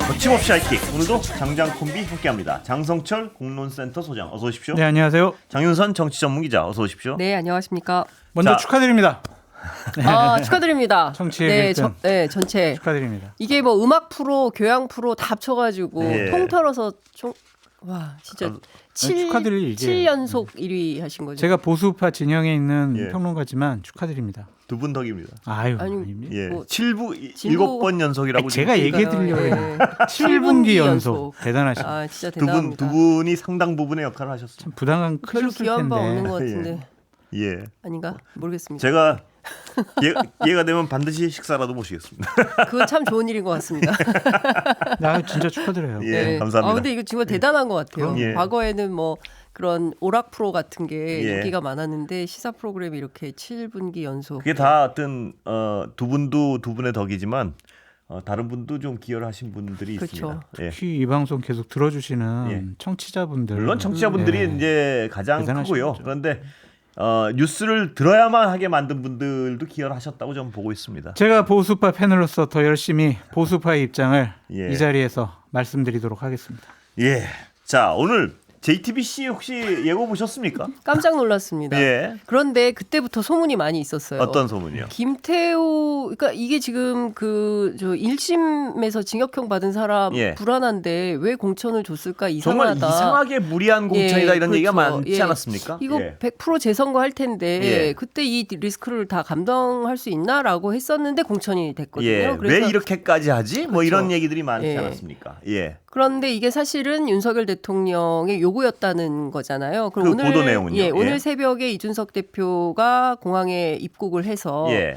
거침없이 하이킥. 오늘도 장장 콤비 함께합니다. 장성철 공론센터 소장 어서 오십시오. 네, 안녕하세요. 장윤선 정치 전문 기자 어서 오십시오. 네, 안녕하십니까. 먼저 자. 축하드립니다. 축하드립니다. 청취의 1등. 전체. 축하드립니다. 이게 뭐 음악 프로, 교양 프로 다 합쳐가지고 네. 통틀어서 와 진짜 축하드릴 일이에요. 7연속 1위 하신 거죠. 제가 보수파 진영에 있는 예. 평론가지만 축하드립니다. 두 분 덕입니다. 아유, 아니, 아닙니다. 예, 뭐, 7부 진보- 7번 연속이라고 제가 얘기해 드리려고 예. 해요. 7분기 연속. 대단하십니다. 아 진짜 두 분 대단합니다. 두 분이 상당 부분의 역할을 하셨습니다. 참 부담감 별로 크셨을 귀한 바 없는 텐데. 것 같은데 예, 아닌가 모르겠습니다. 제가 기회가 되면 반드시 식사라도 모시겠습니다. 그건 참 좋은 일인 것 같습니다. 아, 진짜 축하드려요. 예, 감사합니다. 아 근데 이거 정말 대단한 것 같아요. 예. 과거에는 뭐 그런 오락 프로 같은 게 예. 인기가 많았는데 시사 프로그램이 이렇게 7분기 연속. 그게 다 어떤 두 분도 두 분의 덕이지만 다른 분도 좀 기여를 하신 분들이 그렇죠. 있습니다. 예. 특히 이 방송 계속 들어주시는 예. 청취자분들. 물론 청취자분들이 네. 이제 가장 대단하신 크고요. 거죠. 그런데 뉴스를 들어야만 하게 만든 분들도 기여를 하셨다고 저는 보고 있습니다. 제가 보수파 패널로서 더 열심히 보수파의 입장을 예. 이 자리에서 말씀드리도록 하겠습니다. 예. 자, 오늘 JTBC 혹시 예고 보셨습니까? 깜짝 놀랐습니다. 예. 그런데 그때부터 소문이 많이 있었어요. 어떤 소문이요? 김태우, 그러니까 이게 지금 저 1심에서 징역형 받은 사람 예. 불안한데 왜 공천을 줬을까 정말 이상하다. 이상하게 무리한 공천이다 예, 이런 얘기가 그렇죠. 많지 예. 않았습니까? 이거 예. 100% 재선거 할 텐데 예. 그때 이 리스크를 다 감당할 수 있나라고 했었는데 공천이 됐거든요. 예. 왜 이렇게까지 하지? 뭐 그렇죠. 이런 얘기들이 많지 예. 않았습니까? 예. 그런데 이게 사실은 윤석열 대통령의 요구였다는 거잖아요. 그 보도 내용은요? 예, 오늘 예. 새벽에 이준석 대표가 공항에 입국을 해서 예.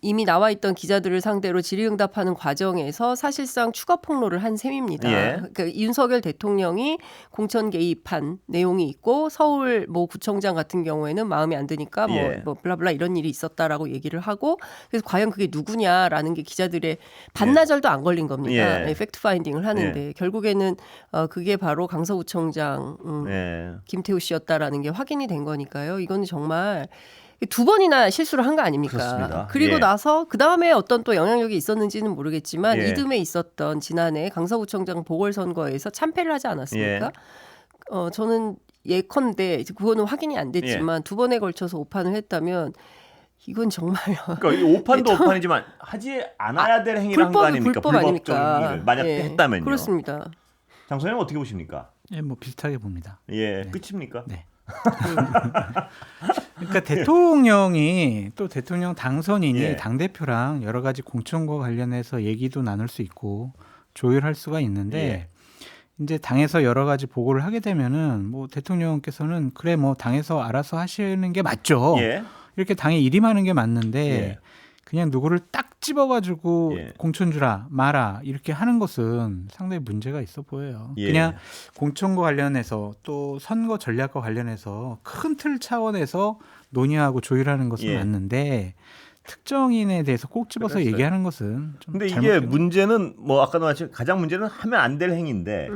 이미 나와 있던 기자들을 상대로 질의응답하는 과정에서 사실상 추가 폭로를 한 셈입니다. 예. 그러니까 윤석열 대통령이 공천 개입한 내용이 있고 서울 뭐 구청장 같은 경우에는 마음에 안 드니까 예. 뭐 블라블라 이런 일이 있었다라고 얘기를 하고 그래서 과연 그게 누구냐라는 게 기자들의 반나절도 안 걸린 겁니다. 예. 팩트 파인딩을 하는데 결국에는 그게 바로 강서구청장 예. 김태우 씨였다라는 게 확인이 된 거니까요. 이거는 정말 두 번이나 실수를 한 거 아닙니까? 그렇습니다. 그리고 예. 나서 그 다음에 어떤 또 영향력이 있었는지는 모르겠지만 예. 이듬해 있었던 지난해 강서구청장 보궐선거에서 참패를 하지 않았습니까? 저는 예컨대 그거는 확인이 안 됐지만 두 번에 걸쳐서 오판을 했다면 이건 정말요. 그러니까 이 오판도 오판이지만 하지 않아야 될 행위를 한 거 아닙니까? 불법 아닙니까? 불법적인 일을 만약 예, 했다면요. 그렇습니다. 장 소장님 어떻게 보십니까? 예, 뭐 비슷하게 봅니다. 예, 끝입니까? 네. 그러니까 대통령이 또 대통령 당선인이 예. 당대표랑 여러 가지 공천과 관련해서 얘기도 나눌 수 있고 조율할 수가 있는데 예. 이제 당에서 여러 가지 보고를 하게 되면은 뭐 대통령께서는 그래 뭐 당에서 알아서 하시는 게 맞죠. 예. 이렇게 당에 일임하는 게 맞는데 예. 그냥 누구를 딱 집어가지고 예. 공천 주라 마라 이렇게 하는 것은 상당히 문제가 있어 보여요. 예. 그냥 공천과 관련해서 또 선거 전략과 관련해서 큰 틀 차원에서 논의하고 조율하는 것은 예. 맞는데 특정인에 대해서 꼭 집어서 그랬어요. 얘기하는 것은 좀 근데 이게 잘못된 문제는 뭐 아까도 말했지만 가장 문제는 하면 안 될 행위인데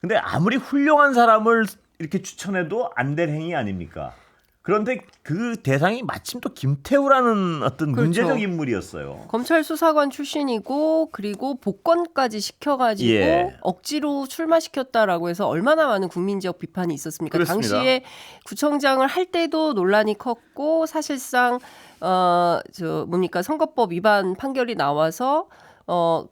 근데 아무리 훌륭한 사람을 이렇게 추천해도 안 될 행위 아닙니까? 그런데 그 대상이 마침 또 김태우라는 어떤 그렇죠. 문제적 인물이었어요. 검찰 수사관 출신이고 그리고 복권까지 시켜가지고 예. 억지로 출마시켰다라고 해서 얼마나 많은 국민적 비판이 있었습니까? 그렇습니다. 당시에 구청장을 할 때도 논란이 컸고 사실상 선거법 위반 판결이 나와서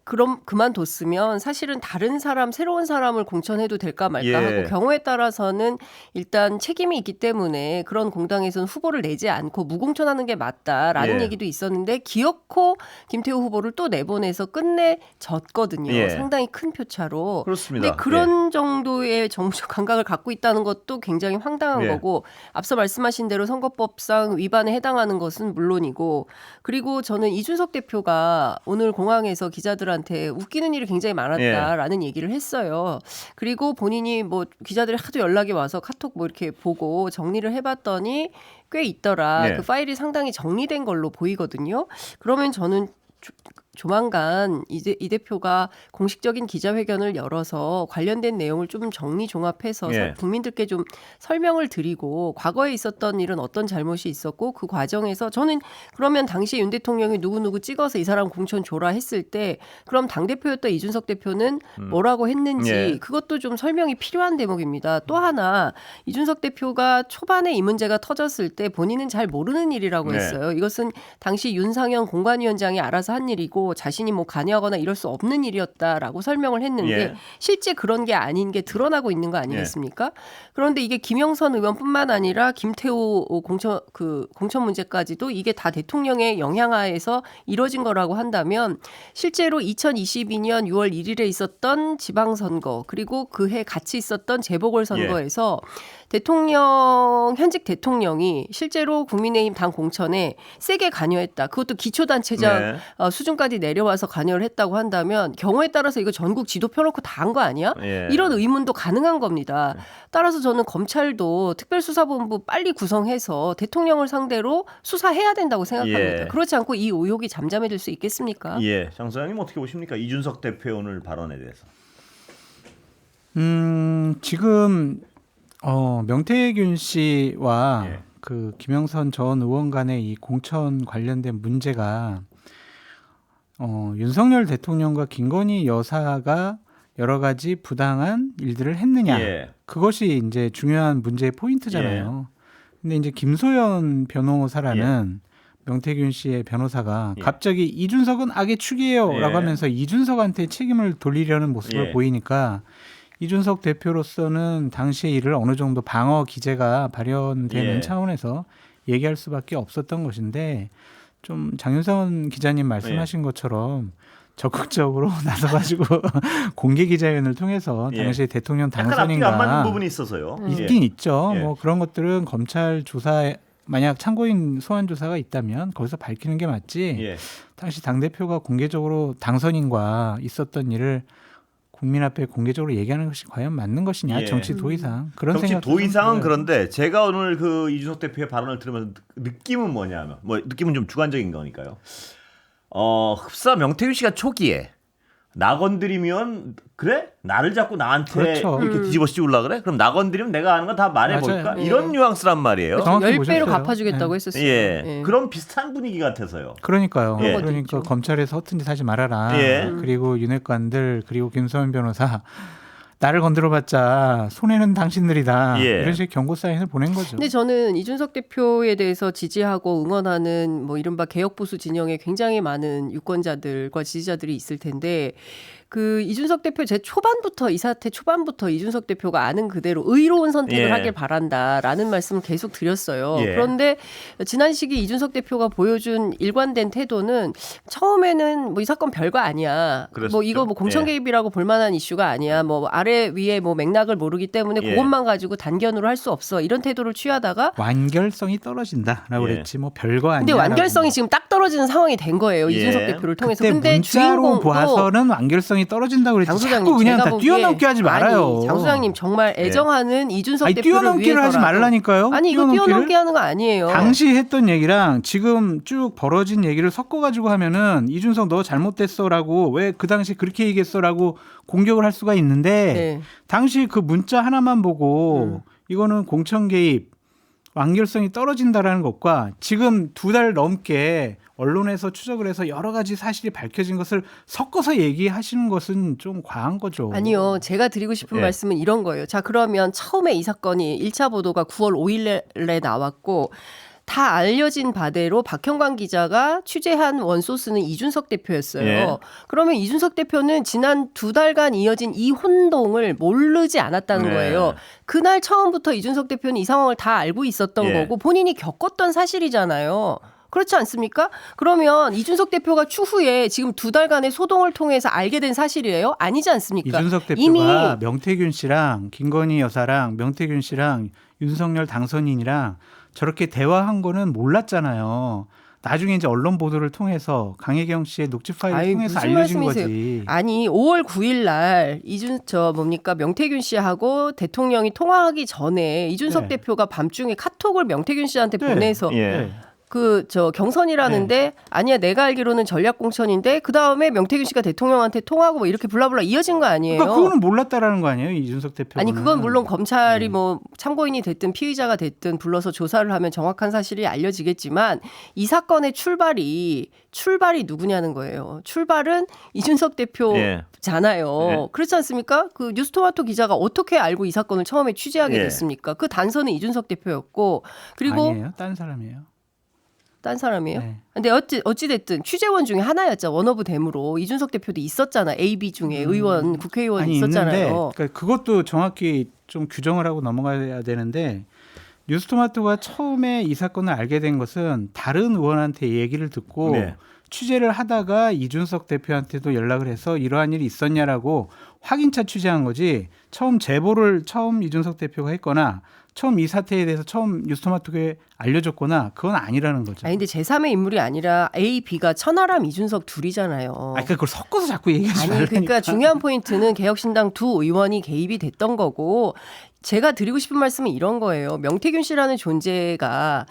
그럼 그만뒀으면 사실은 다른 사람, 새로운 사람을 공천해도 될까 말까 예. 하고 경우에 따라서는 일단 책임이 있기 때문에 그런 공당에서는 후보를 내지 않고 무공천하는 게 맞다라는 예. 얘기도 있었는데 기어코 김태우 후보를 또 내보내서 끝내 졌거든요. 예. 상당히 큰 표차로. 그렇습니다. 근데 그런 정도의 정무적 감각을 갖고 있다는 것도 굉장히 황당한 예. 거고 앞서 말씀하신 대로 선거법상 위반에 해당하는 것은 물론이고 그리고 저는 이준석 대표가 오늘 공항에서 기자들한테 웃기는 일이 굉장히 많았다라는 얘기를 했어요. 그리고 본인이 뭐 기자들이 하도 연락이 와서 카톡 뭐 이렇게 보고 정리를 해봤더니 꽤 있더라. 예. 그 파일이 상당히 정리된 걸로 보이거든요. 그러면 저는 조만간 이 대표가 공식적인 기자회견을 열어서 관련된 내용을 좀 정리 종합해서 예. 국민들께 좀 설명을 드리고 과거에 있었던 일은 어떤 잘못이 있었고 그 과정에서 저는 그러면 당시 윤 대통령이 누구누구 찍어서 이 사람 공천 줘라 했을 때 그럼 당대표였던 이준석 대표는 뭐라고 했는지 예. 그것도 좀 설명이 필요한 대목입니다. 또 하나 이준석 대표가 초반에 이 문제가 터졌을 때 본인은 잘 모르는 일이라고 네. 했어요. 이것은 당시 윤상현 공관위원장이 알아서 한 일이고 자신이 뭐 관여하거나 이럴 수 없는 일이었다라고 설명을 했는데 예. 실제 그런 게 아닌 게 드러나고 있는 거 아니겠습니까? 그런데 이게 김영선 의원뿐만 아니라 김태우 공천 문제까지도 이게 다 대통령의 영향하에서 이뤄진 거라고 한다면 실제로 2022년 6월 1일에 있었던 지방선거 그리고 그 해 같이 있었던 재보궐선거에서 현직 대통령이 실제로 국민의힘 당 공천에 세게 관여했다. 그것도 기초단체장 수준까지 내려와서 관여를 했다고 한다면 경우에 따라서 이거 전국 지도 펴놓고 다 한 거 아니야? 예. 이런 의문도 가능한 겁니다. 따라서 저는 검찰도 특별수사본부 빨리 구성해서 대통령을 상대로 수사해야 된다고 생각합니다. 예. 그렇지 않고 이 의혹이 잠잠해질 수 있겠습니까? 예, 장 소장님 어떻게 보십니까? 이준석 대표 오늘 발언에 대해서. 지금 명태균 씨와 예. 그 김영선 전 의원 간의 이 공천 관련된 문제가 윤석열 대통령과 김건희 여사가 여러 가지 부당한 일들을 했느냐 예. 그것이 이제 중요한 문제의 포인트잖아요. 근데 이제 김소연 변호사라는 명태균 씨의 변호사가 예. 갑자기 이준석은 악의 축이에요라고 예. 하면서 이준석한테 책임을 돌리려는 모습을 예. 보이니까 이준석 대표로서는 당시의 일을 어느 정도 방어 기제가 발현되는 예. 차원에서 얘기할 수밖에 없었던 것인데 좀 장윤선 기자님 말씀하신 것처럼 적극적으로 나서가지고 공개 기자회견을 통해서 예. 당시 대통령 약간 앞뒤가 안 맞는 당선인과 부분이 있어서요. 있긴 있죠. 예. 뭐 그런 것들은 검찰 조사에 만약 참고인 소환 조사가 있다면 거기서 밝히는 게 맞지. 예. 당시 당 대표가 공개적으로 당선인과 있었던 일을 국민 앞에 공개적으로 얘기하는 것이 과연 맞는 것이냐? 예. 정치 도의상 그런 정치 생각도 도의상은 좀 들어요. 그런데 제가 오늘 그 이준석 대표의 발언을 들으면서 느낌은 뭐냐면 뭐 느낌은 좀 주관적인 거니까요. 흡사 명태균 씨가 초기에 나 건드리면 그래? 나를 자꾸 나한테 그렇죠. 이렇게 뒤집어 씌우려 그래? 그럼 나 건드리면 내가 아는 거 다 말해볼까? 맞아요. 이런 뉘앙스란 말이에요. 정확히 10배로 보셨어요. 갚아주겠다고 네. 했었어요. 예. 예. 그런 비슷한 분위기 같아서요. 그러니까요. 예. 그러니까 있죠. 검찰에서 허튼 짓 하지 말아라. 예. 그리고 윤핵관들 그리고 김소연 변호사 나를 건드려봤자 손해는 당신들이다. 예. 이런 식의 경고 사인을 보낸 거죠. 근데 저는 이준석 대표에 대해서 지지하고 응원하는 뭐 이른바 개혁보수 진영에 굉장히 많은 유권자들과 지지자들이 있을 텐데 그 이준석 대표 제 초반부터 이 사태 초반부터 이준석 대표가 아는 그대로 의로운 선택을 예. 하길 바란다라는 말씀을 계속 드렸어요. 예. 그런데 지난 시기 이준석 대표가 보여준 일관된 태도는 처음에는 뭐 이 사건 별거 아니야. 그랬었죠. 뭐 이거 뭐 공천 예. 개입이라고 볼 만한 이슈가 아니야. 뭐 아래 위에 뭐 맥락을 모르기 때문에 예. 그것만 가지고 단견으로 할 수 없어. 이런 태도를 취하다가 완결성이 떨어진다라고 예. 그랬지 뭐 별거 아니야. 근데 완결성이 지금 딱 떨어지는 상황이 된 거예요. 예. 이준석 대표를 통해서. 그때 근데 문자로 주인공도 봐서는 완결성이 떨어진다고 그랬지. 장 소장님 자꾸 그냥 제가 다 보기에- 뛰어넘게 하지 말아요. 아니, 장 소장님 정말 애정하는 이준석 아니, 대표를 뛰어넘기를 위해서라도 하지 말라니까요. 아니 이거 뛰어넘게 하는 거 아니에요. 당시 했던 얘기랑 지금 쭉 벌어진 얘기를 섞어가지고 하면은 이준석 너 잘못됐어라고 왜 그 당시 그렇게 얘기했어라고 공격을 할 수가 있는데 네. 당시 그 문자 하나만 보고 이거는 공천 개입 완결성이 떨어진다라는 것과 지금 2달 넘게 언론에서 추적을 해서 여러 가지 사실이 밝혀진 것을 섞어서 얘기하시는 것은 좀 과한 거죠. 아니요. 제가 드리고 싶은 예. 말씀은 이런 거예요. 자, 그러면 처음에 이 사건이 1차 보도가 9월 5일에 나왔고 다 알려진 바대로 박형광 기자가 취재한 원소스는 이준석 대표였어요. 예. 그러면 이준석 대표는 지난 2달간 이어진 이 혼동을 모르지 않았다는 네. 거예요. 그날 처음부터 이준석 대표는 이 상황을 다 알고 있었던 예. 거고 본인이 겪었던 사실이잖아요. 그렇지 않습니까? 그러면 이준석 대표가 추후에 지금 2달간의 소동을 통해서 알게 된 사실이에요? 아니지 않습니까? 이준석 대표가 이미 명태균 씨랑 김건희 여사랑 명태균 씨랑 윤석열 당선인이랑 저렇게 대화한 거는 몰랐잖아요. 나중에 이제 언론 보도를 통해서 강혜경 씨의 녹취 파일을 아이, 통해서 무슨 알려진 말씀이세요? 거지. 아니 5월 9일 날 명태균 씨하고 대통령이 통화하기 전에 이준석 네. 대표가 밤중에 카톡을 명태균 씨한테 네. 보내서 예. 네. 경선이라는데 아니야 내가 알기로는 전략공천인데 그 다음에 명태균 씨가 대통령한테 통하고 뭐 이렇게 블라블라 이어진 거 아니에요? 그러니까 그거는 몰랐다라는 거 아니에요, 이준석 대표가? 아니 그건 물론 검찰이 뭐 참고인이 됐든 피의자가 됐든 불러서 조사를 하면 정확한 사실이 알려지겠지만 이 사건의 출발이 누구냐는 거예요. 출발은 이준석 대표잖아요. 예. 그렇지 않습니까? 그 뉴스토마토 기자가 어떻게 알고 이 사건을 처음에 취재하게 예. 됐습니까? 그 단서는 이준석 대표였고 그리고 아니에요, 다른 사람이에요. 딴 사람이에요? 네. 근데 어찌 됐든 취재원 중에 하나였죠. 원오브 댐으로 이준석 대표도 있었잖아. AB 중에 의원, 국회의원 아니, 있었잖아요. 있는데, 그러니까 그것도 정확히 좀 규정을 하고 넘어가야 되는데 뉴스토마토가 처음에 이 사건을 알게 된 것은 다른 의원한테 얘기를 듣고 네. 취재를 하다가 이준석 대표한테도 연락을 해서 이러한 일이 있었냐라고 확인차 취재한 거지. 처음 제보를 이준석 대표가 했거나 처음 이 사태에 대해서 처음 뉴스토마토에 알려줬거나 그건 아니라는 거죠. 아니 근데 제3의 인물이 아니라 A, B가 천하람, 이준석 둘이잖아요. 그러니까 그걸 섞어서 자꾸 얘기하지 아니 말라니까. 그러니까 중요한 포인트는 개혁신당 두 의원이 개입이 됐던 거고 제가 드리고 싶은 말씀은 이런 거예요. 명태균 씨라는 존재가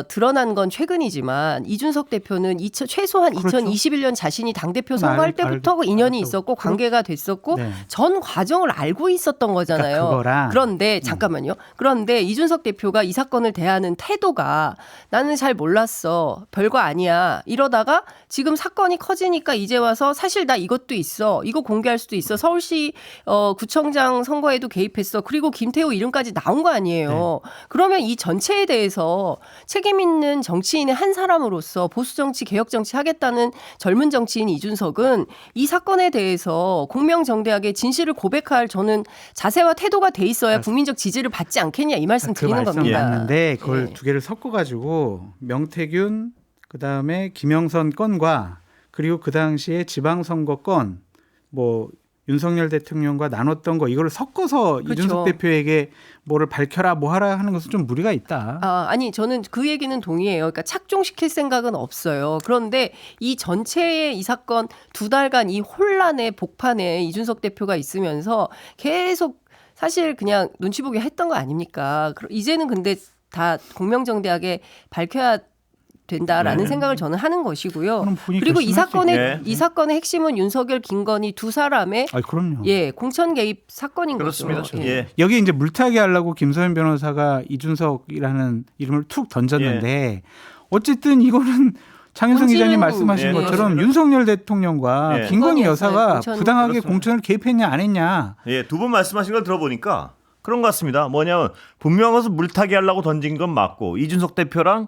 드러난 건 최근이지만 이준석 대표는 최소한 그렇죠. 2021년 자신이 당대표 선거할 때부터 인연이 있었고 관계가 됐었고 네. 전 과정을 알고 있었던 거잖아요. 그러니까 그거랑 그런데 잠깐만요. 그런데 이준석 대표가 이 사건을 대하는 태도가 나는 잘 몰랐어. 별거 아니야. 이러다가 지금 사건이 커지니까 이제 와서 사실 나 이것도 있어. 이거 공개할 수도 있어. 서울시 구청장 선거에도 개입했어. 그리고 김태우 이름까지 나온 거 아니에요. 그러면 이 전체에 대해서 책임 있는 정치인의 한 사람으로서 보수 정치, 개혁 정치 하겠다는 젊은 정치인 이준석은 이 사건에 대해서 공명정대하게 진실을 고백할 저는 자세와 태도가 돼 있어야 국민적 지지를 받지 않겠냐 이 말씀 드리는 말씀 겁니다. 맞는데 그걸 예. 두 개를 섞어가지고 명태균 그다음에 김영선 건과 그리고 그 당시에 지방선거 건 뭐 윤석열 대통령과 나눴던 거 이걸 섞어서 그렇죠. 이준석 대표에게 뭐를 밝혀라 뭐 하라 하는 것은 좀 무리가 있다. 아니 저는 그 얘기는 동의해요. 그러니까 착종시킬 생각은 없어요. 그런데 이 전체의 이 사건 2달간 이 혼란의 복판에 이준석 대표가 있으면서 계속 사실 그냥 눈치 보기 했던 거 아닙니까? 이제는 근데 다 공명정대하게 밝혀야 된다라는 생각을 저는 하는 것이고요. 그럼 본인이 그리고 이 결심할 수 사건의 있죠. 이 사건의 핵심은 윤석열, 김건희 두 사람의 그럼요. 공천 개입 사건인 그렇습니다. 거죠. 예. 여기 이제 물타기 하려고 김소연 변호사가 이준석이라는 이름을 툭 던졌는데 어쨌든 이거는 장윤성 기자님 말씀하신 예, 것처럼 그렇습니다. 윤석열 대통령과 예. 김건희 여사가 공천, 부당하게 그렇습니다. 공천을 개입했냐 안 했냐. 예, 두 분 말씀하신 걸 들어보니까 그런 것 같습니다. 뭐냐면 분명해서 물타기 하려고 던진 건 맞고 이준석 대표랑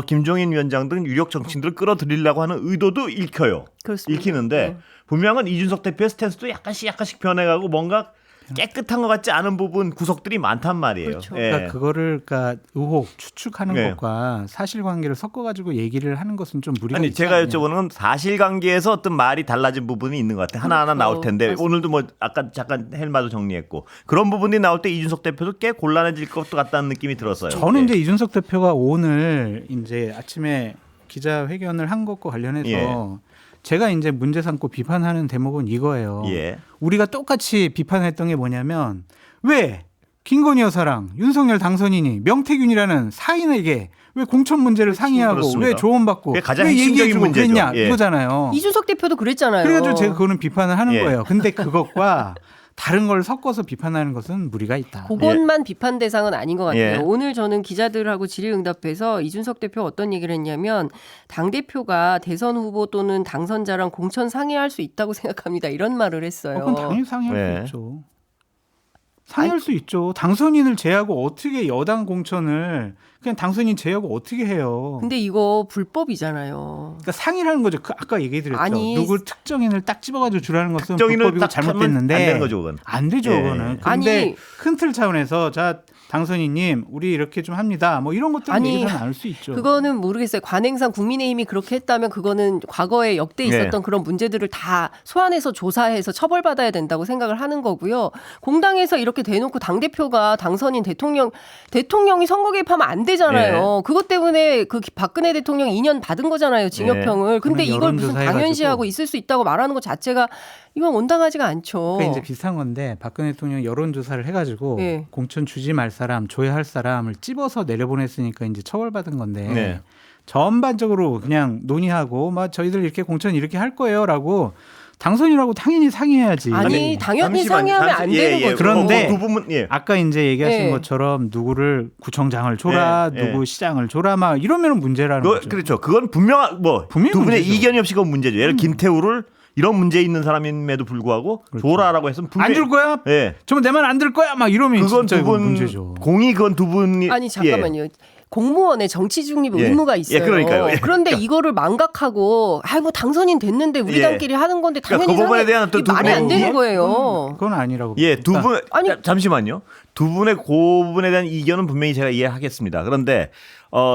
김종인 위원장 등 유력 정치인들을 끌어들이려고 하는 의도도 읽혀요. 그렇습니다. 읽히는데 분명한 이준석 대표의 스탠스도 약간씩 변해가고 뭔가 깨끗한 것 같지 않은 부분 구석들이 많단 말이에요. 그렇죠. 예. 그러니까 그거를 의혹 추측하는 네. 것과 사실관계를 섞어가지고 얘기를 하는 것은 좀 무리가 아니 있지 제가 않냐. 여쭤보는 건 사실관계에서 어떤 말이 달라진 부분이 있는 것 같아요. 하나하나 그렇죠. 나올 텐데 맞습니다. 오늘도 뭐 아까 잠깐 헬마도 정리했고 그런 부분이 나올 때 이준석 대표도 꽤 곤란해질 것 같다는 느낌이 들었어요. 저는 예. 이제 이준석 대표가 오늘 이제 아침에 기자회견을 한 것과 관련해서 예. 제가 이제 문제 삼고 비판하는 대목은 이거예요. 예. 우리가 똑같이 비판했던 게 뭐냐면 왜 김건희 여사랑 윤석열 당선인이 명태균이라는 사인에게 왜 공천 문제를 상의하고 그렇습니다. 왜 조언받고 그게 가장 왜 핵심적인 얘기해주고 문제죠. 그랬냐 예. 이거잖아요. 이준석 대표도 그랬잖아요. 그래가지고 제가 그거는 비판을 하는 예. 거예요. 근데 그것과 다른 걸 섞어서 비판하는 것은 무리가 있다. 그것만 비판 대상은 아닌 것 같아요. 예. 오늘 저는 기자들하고 질의응답해서 이준석 대표가 어떤 얘기를 했냐면 당대표가 대선 후보 또는 당선자랑 공천 상의할 수 있다고 생각합니다. 이런 말을 했어요. 그건 당연히 상의할 네. 수 있죠. 상의할 수 있죠. 당선인을 제하고 어떻게 여당 공천을 그냥 당선인 제하고 어떻게 해요. 근데 이거 불법이잖아요. 그러니까 상의를 하는 거죠. 아까 얘기드렸죠. 아니, 누구 특정인을 딱 집어가지고 주라는 것은 특정인을 불법이고 딱 하면 잘못됐는데 안 되는 거죠, 그건. 안 되죠. 예. 그거는. 근데 아니. 큰 틀 차원에서 자 당선인님 우리 이렇게 좀 합니다. 뭐 이런 것들은 아니, 얘기를 나눌 수 있죠. 그거는 모르겠어요. 관행상 국민의힘이 그렇게 했다면 그거는 과거에 역대 있었던 네. 그런 문제들을 다 소환해서 조사해서 처벌받아야 된다고 생각을 하는 거고요. 공당에서 이렇게 대놓고 당대표가 당선인 대통령이 선거 개입하면 안 되잖아요. 네. 그것 때문에 그 박근혜 대통령 2년 받은 거잖아요. 징역형을. 근데 그건 이걸 무슨 여론조사 당연시하고 해가지고. 있을 수 있다고 말하는 것 자체가 이건 온당하지가 않죠. 그러니까 이제 비슷한 건데 박근혜 대통령 여론조사를 해가지고 예. 공천 주지 말 사람, 줘야 할 사람을 찝어서 내려보냈으니까 이제 처벌받은 건데 네. 전반적으로 그냥 논의하고 막 저희들 이렇게 공천 이렇게 할 거예요라고 당선이라고 당연히 상의해야지. 아니 당연히 잠시만요. 상의하면 안 되는 거죠. 그런데 두 부분 아까 이제 얘기하신 예. 것처럼 누구를 구청장을 줘라, 예, 예. 누구 시장을 줘라, 막 이러면 문제라는 거죠. 그렇죠. 그건 분명한 분명히 두 분의 문제죠. 이견이 없이 그건 문제죠. 예를 김태우를 이런 문제 있는 사람임에도 불구하고 그렇죠. 줘라라고 했으면 안 줄 거야? 예. 저면 내 말 안 들 거야? 막 이러면 그건 진짜 두 이건 분 문제죠. 공이 그건 두 분이 아니 잠깐만요. 공무원의 정치 중립 예. 의무가 있어요. 예, 그러니까요. 예. 그런데 이거를 망각하고 뭐 당선인 됐는데 우리단끼리 하는 건데 당연히 그러니까 그 부분에 대한 어떤 이게 말이 두 안 분의 되는 거예요. 그건 아니라고. 예, 두 봅니다. 분 아니- 잠시만요. 두 분의 그 부분에 대한 이견은 분명히 제가 이해하겠습니다. 그런데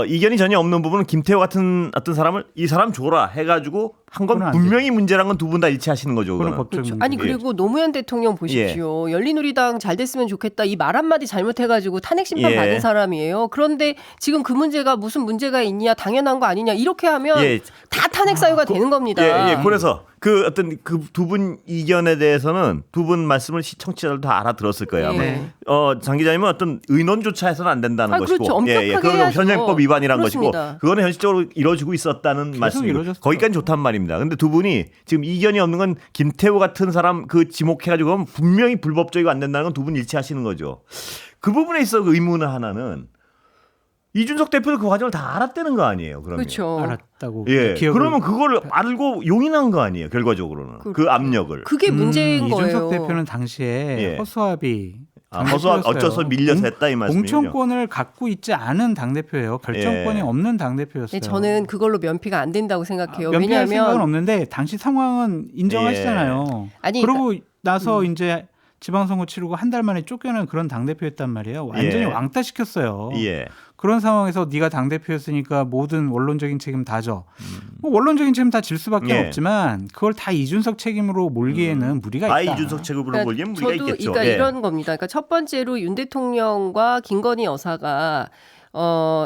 이견이 전혀 없는 부분은 김태호 같은 어떤 사람을 이 사람 줘라 해가지고 한 건 그건 안 분명히 문제란 건 두 분 다 일치하시는 거죠. 그건 그거는. 법적인 문제. 아니 그리고 노무현 대통령 보십시오. 열린우리당 잘 됐으면 좋겠다. 이 말 한마디 잘못해가지고 탄핵 심판 예. 받은 사람이에요. 그런데 지금 그 문제가 무슨 문제가 있냐 당연한 거 아니냐 이렇게 하면 예. 다 탄핵 사유가 되는 겁니다. 예. 그래서 그 어떤 그 두 분 이견에 대해서는 두 분 말씀을 시청자들도 다 알아들었을 거예요. 아마. 네. 장 기자님은 어떤 의논조차 해서는 안 된다는 아, 것이고, 그렇죠. 엄격하게 그건 해야죠. 현행법 위반이란 그렇습니다. 것이고, 그거는 현실적으로 이루어지고 있었다는 말씀이고, 이루어졌어요. 거기까지 좋단 말입니다. 근데 두 분이 지금 이견이 없는 건 김태호 같은 사람 그 지목해가지고 하면 분명히 불법적이고 안 된다는 건 두 분 일치하시는 거죠. 그 부분에 있어 의문은 하나는 이준석 대표도 그 과정을 다 알았다는 거 아니에요. 그러면. 그렇죠. 알았다고. 예. 기억을 그러면 그걸 알고 용인한 거 아니에요. 결과적으로는 그 압력을. 그게 문제인 거예요. 이준석 대표는 당시에 예. 허수아비 허수아 어쩌서 밀려서 했다 이 말씀이죠. 공천권을 갖고 있지 않은 당대표예요. 결정권이 예. 없는 당대표였어요. 네, 저는 그걸로 면피가 안 된다고 생각해요. 면피할 생각은 왜냐하면 없는데 당시 상황은 인정하시잖아요. 아니, 그러고 나서 이제 지방선거 치르고 한 달 만에 쫓겨난 그런 당대표였단 말이에요. 완전히 예. 왕따 시켰어요. 예. 그런 상황에서 네가 당대표였으니까 모든 원론적인 책임 다 져. 뭐 원론적인 책임 다 질 수밖에 예. 없지만 그걸 다 이준석 책임으로 몰기에는 무리가 있다. 이준석 체급으로 보기엔 무리가 저도 있겠죠. 그러니까 예. 이런 겁니다. 그러니까 첫 번째로 윤 대통령과 김건희 여사가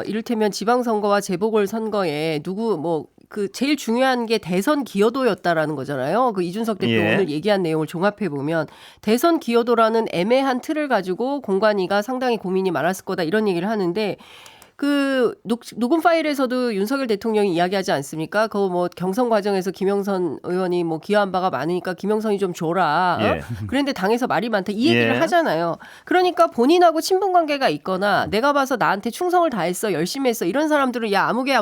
이를테면 지방선거와 재보궐선거에 누구 뭐 그 제일 중요한 게 대선 기여도였다라는 거잖아요. 그 이준석 대표 예. 오늘 얘기한 내용을 종합해 보면 대선 기여도라는 애매한 틀을 가지고 공관위가 상당히 고민이 많았을 거다 이런 얘기를 하는데 그 녹음 파일에서도 윤석열 대통령이 이야기하지 않습니까? 그 뭐 경선 과정에서 김영선 의원이 뭐 기여한 바가 많으니까 김영선이 좀 줘라. 예. 그런데 당에서 말이 많다. 이 얘기를 예. 하잖아요. 그러니까 본인하고 친분 관계가 있거나 내가 봐서 나한테 충성을 다했어, 열심히 했어. 이런 사람들은 야 아무개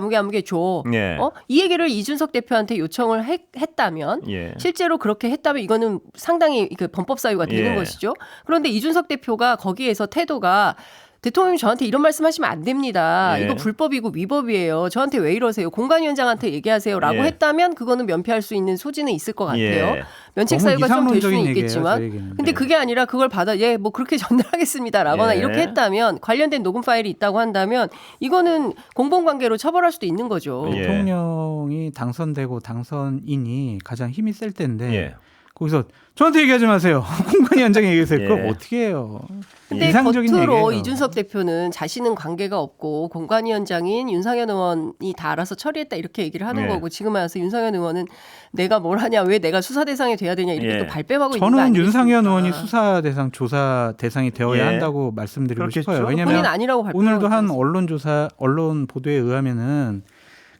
줘. 예. 이 얘기를 이준석 대표한테 요청을 했다면 예. 실제로 그렇게 했다면 이거는 상당히 그 범법 사유가 되는 예. 것이죠. 그런데 이준석 대표가 거기에서 태도가 대통령님 저한테 이런 말씀하시면 안 됩니다. 예. 이거 불법이고 위법이에요. 저한테 왜 이러세요? 공관위원장한테 얘기하세요라고 예. 했다면 그거는 면피할 수 있는 소지는 있을 것 같아요. 예. 면책 너무 사유가 좀 될 수는 이상론적인 얘기예요, 있겠지만, 저 얘기는. 근데 그게 아니라 그걸 받아 뭐 그렇게 전달하겠습니다라거나 예. 이렇게 했다면 관련된 녹음 파일이 있다고 한다면 이거는 공범관계로 처벌할 수도 있는 거죠. 예. 대통령이 당선되고 당선인이 가장 힘이 셀 때인데 예. 거기서 저한테 얘기하지 마세요. 공관위원장에 얘기하세요. 예. 그걸 어떻게 해요? 근데 이상적인 겉으로 얘기예요. 이준석 대표는 자신은 관계가 없고 공관위원장인 윤상현 의원이 다 알아서 처리했다 이렇게 얘기를 하는 네. 거고 지금 와서 윤상현 의원은 내가 뭘 하냐 왜 내가 수사 대상이 돼야 되냐 이렇게 예. 또 발뺌하고 있는 거 저는 아니겠습니까? 윤상현 의원이 수사 대상 조사 대상이 되어야 예. 한다고 말씀드리고 그렇겠죠. 싶어요. 본인 왜냐하면 아니라고 발표하고 오늘도 한 있었어요. 언론 보도에 의하면은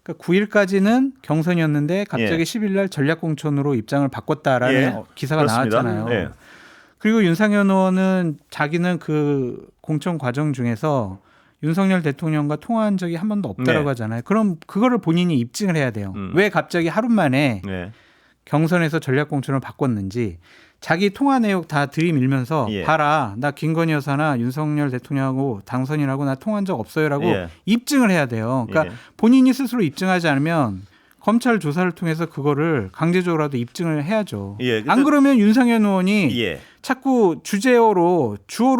그러니까 9일까지는 경선이었는데 갑자기 예. 10일 날 전략공천으로 입장을 바꿨다라는 예. 기사가 그렇습니다. 나왔잖아요. 예. 그리고 윤상현 의원은 자기는 그 공천 과정 중에서 윤석열 대통령과 통화한 적이 한 번도 없다라고 네. 하잖아요. 그럼 그거를 본인이 입증을 해야 돼요. 왜 갑자기 하루 만에 네. 경선에서 전략공천을 바꿨는지 자기 통화 내용 다 들이밀면서 예. 봐라 나 김건희 여사나 윤석열 대통령하고 당선인하고 나 통화한 적 없어요라고 예. 입증을 해야 돼요. 그러니까 예. 본인이 스스로 입증하지 않으면 검찰 조사를 통해서 그거를 강제적으로라도 입증을 해야죠. 예. 안 그러면 윤상현 의원이 예. 자꾸 주어로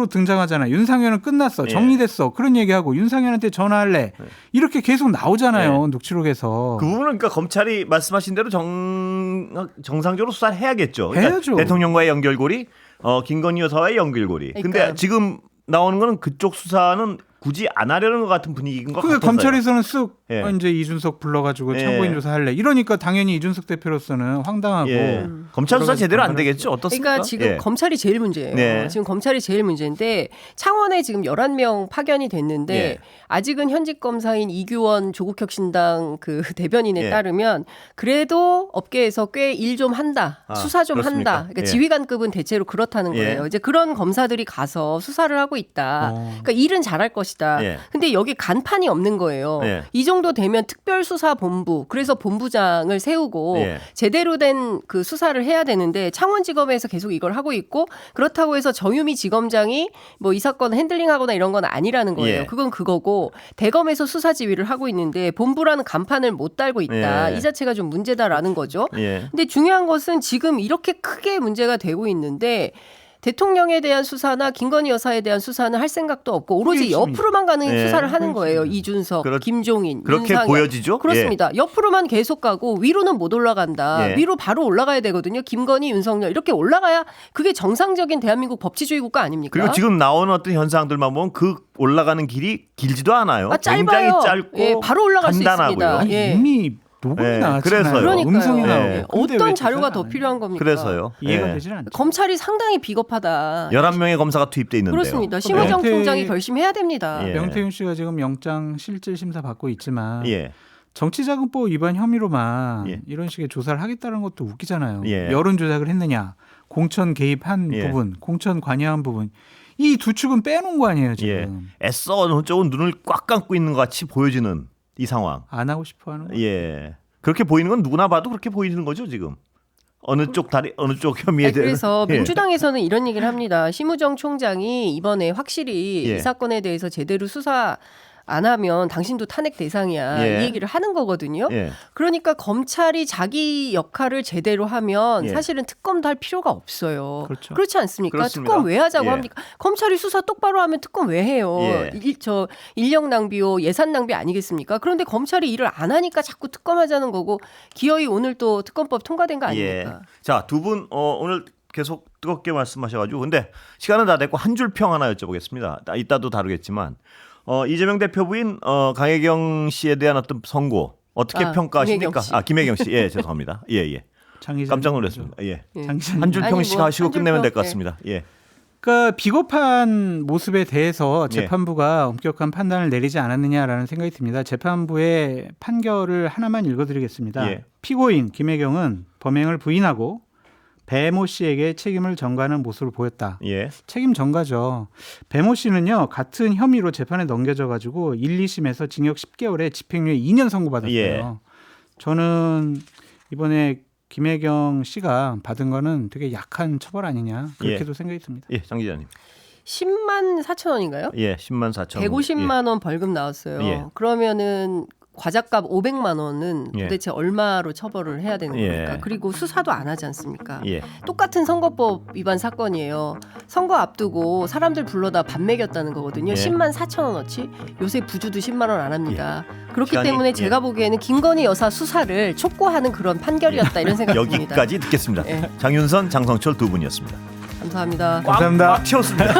등장하잖아요. 윤상현은 끝났어. 예. 정리됐어. 그런 얘기하고 윤상현한테 전화할래. 이렇게 계속 나오잖아요. 녹취록에서. 그 부분은 그러니까 검찰이 말씀하신 대로 정상적으로 수사를 해야겠죠. 해야죠. 대통령과의 연결고리, 김건희 여사와의 연결고리. 근데 그러니까. 지금 나오는 거는 그쪽 수사는 굳이 안 하려는 것 같은 분위기인 것 근데 같아요. 검찰에서는 쓱 예. 이제 이준석 불러가지고 예. 참고인 조사할래. 이러니까 당연히 이준석 대표로서는 황당하고 예. 검찰 수사 여러 가지 제대로 안 반발을 되겠죠? 어떻습니까? 그러니까 지금 예. 검찰이 제일 문제예요. 네. 지금 검찰이 제일 문제인데 창원에 지금 11명 파견이 됐는데 예. 아직은 현직 검사인 이규원 조국혁신당 그 대변인에 예. 따르면 그래도 업계에서 꽤 일 좀 한다. 아, 수사 좀 그렇습니까? 한다. 그러니까 예. 지휘관급은 대체로 그렇다는 예. 거예요. 이제 그런 검사들이 가서 수사를 하고 있다. 그러니까 일은 잘할 것이다. 예. 근데 여기 간판이 없는 거예요. 예. 이 정도 되면 특별수사본부 그래서 본부장을 세우고 예. 제대로 된 그 수사를 해야 되는데 창원지검에서 계속 이걸 하고 있고 그렇다고 해서 정유미 지검장이 뭐 이 사건 핸들링하거나 이런 건 아니라는 거예요. 예. 그건 그거고 대검에서 수사 지휘를 하고 있는데 본부라는 간판을 못 달고 있다. 예. 이 자체가 좀 문제다라는 거죠. 예. 근데 중요한 것은 지금 이렇게 크게 문제가 되고 있는데 대통령에 대한 수사나 김건희 여사에 대한 수사는 할 생각도 없고 오로지 후일심이죠. 옆으로만 가는 예. 수사를 하는 거예요. 이준석, 김종인, 그렇게 윤상현. 보여지죠? 그렇습니다. 옆으로만 계속 가고 위로는 못 올라간다. 예. 위로 바로 올라가야 되거든요. 김건희, 윤석열 이렇게 올라가야 그게 정상적인 대한민국 법치주의 국가 아닙니까? 그리고 지금 나오는 어떤 현상들만 보면 그 올라가는 길이 길지도 않아요. 아, 짧아요. 굉장히 짧고 예, 바로 올라갈 수 간단하고요. 있습니다. 아니, 예. 이미 녹음이 예, 나왔잖아요. 그래서요. 그러니까요. 음성이 예. 나오고. 근데 왜 어떤 자료가 조사를 더 안 해요? 필요한 겁니까? 그래서요. 이해가 예. 되질 않죠. 검찰이 상당히 비겁하다. 11명의 검사가 투입돼 있는데요. 그렇습니다. 심우정 명태- 총장이 결심해야 됩니다. 예. 명태균 씨가 지금 영장 실질 심사 받고 있지만 예. 정치자금법 위반 혐의로만 예. 이런 식의 조사를 하겠다는 것도 웃기잖아요. 예. 여론 조작을 했느냐, 공천 개입한 예. 부분, 공천 관여한 부분, 이 두 축은 빼놓은 거 아니에요 지금. 예. 애써 어느 쪽은 눈을 꽉 감고 있는 것 같이 보여지는 이 상황. 안 하고 싶어하는 거. 예. 그렇게 보이는 건 누구나 봐도 그렇게 보이는 거죠 지금. 어느 쪽 다리 어느 쪽 혐의에 아니, 대해. 그래서 예. 민주당에서는 이런 얘기를 합니다. 심우정 총장이 이번에 확실히 예. 이 사건에 대해서 제대로 수사 안 하면 당신도 탄핵 대상이야. 예. 이 얘기를 하는 거거든요. 예. 그러니까 검찰이 자기 역할을 제대로 하면 예. 사실은 특검도 할 필요가 없어요. 그렇죠. 그렇지 않습니까? 그렇습니다. 특검 왜 하자고 예. 합니까? 검찰이 수사 똑바로 하면 특검 왜 해요? 예. 저 인력 낭비요, 예산 낭비 아니겠습니까? 그런데 검찰이 일을 안 하니까 자꾸 특검하자는 거고 기어이 오늘 또 특검법 통과된 거 아닙니까? 예. 자, 두 분 오늘 계속 뜨겁게 말씀하셔가지고 근데 시간은 다 됐고 한 줄 평 하나 여쭤보겠습니다. 이따도 다루겠지만 이재명 대표 부인 강혜경 씨에 대한 어떤 선고 어떻게 평가하십니까? 김혜경 씨. 김혜경 씨. 예, 죄송합니다. 예, 예. 장 기자님 깜짝 놀랐습니다. 예. 예. 장 기자님. 한 줄 아니, 평씩 뭐, 하시고 한줄 끝내면 평, 될 것 예. 같습니다. 예. 그러니까 비겁한 모습에 대해서 예. 재판부가 엄격한 판단을 내리지 않았느냐라는 생각이 듭니다. 재판부의 판결을 하나만 읽어드리겠습니다. 예. 피고인 김혜경은 범행을 부인하고 배모 씨에게 책임을 전가하는 모습을 보였다. 예. 책임 전가죠. 배모 씨는요 같은 혐의로 재판에 넘겨져 가지고 1, 2심에서 징역 10개월에 집행유예 2년 선고받았어요. 예. 저는 이번에 김혜경 씨가 받은 거는 되게 약한 처벌 아니냐 그렇게도 생각이 듭니다. 예, 장 기자님. 10만 4천 원인가요? 예, 10만 4천. 150만 원 벌금 나왔어요. 예. 그러면은 과자값 500만 원은 예. 도대체 얼마로 처벌을 해야 되는 예. 겁니까? 그리고 수사도 안 하지 않습니까? 예. 똑같은 선거법 위반 사건이에요. 선거 앞두고 사람들 불러다 밥 먹였다는 거거든요. 예. 10만 4천 원어치. 요새 부주도 10만 원 안 합니다. 그렇기 시간이- 때문에 예. 제가 보기에는 김건희 여사 수사를 촉구하는 그런 판결이었다 이런 생각이 듭니다. 여기까지 듣겠습니다. 예. 장윤선, 장성철 두 분이었습니다. 감사합니다. 감사합니다. 꽉 채웠습니다.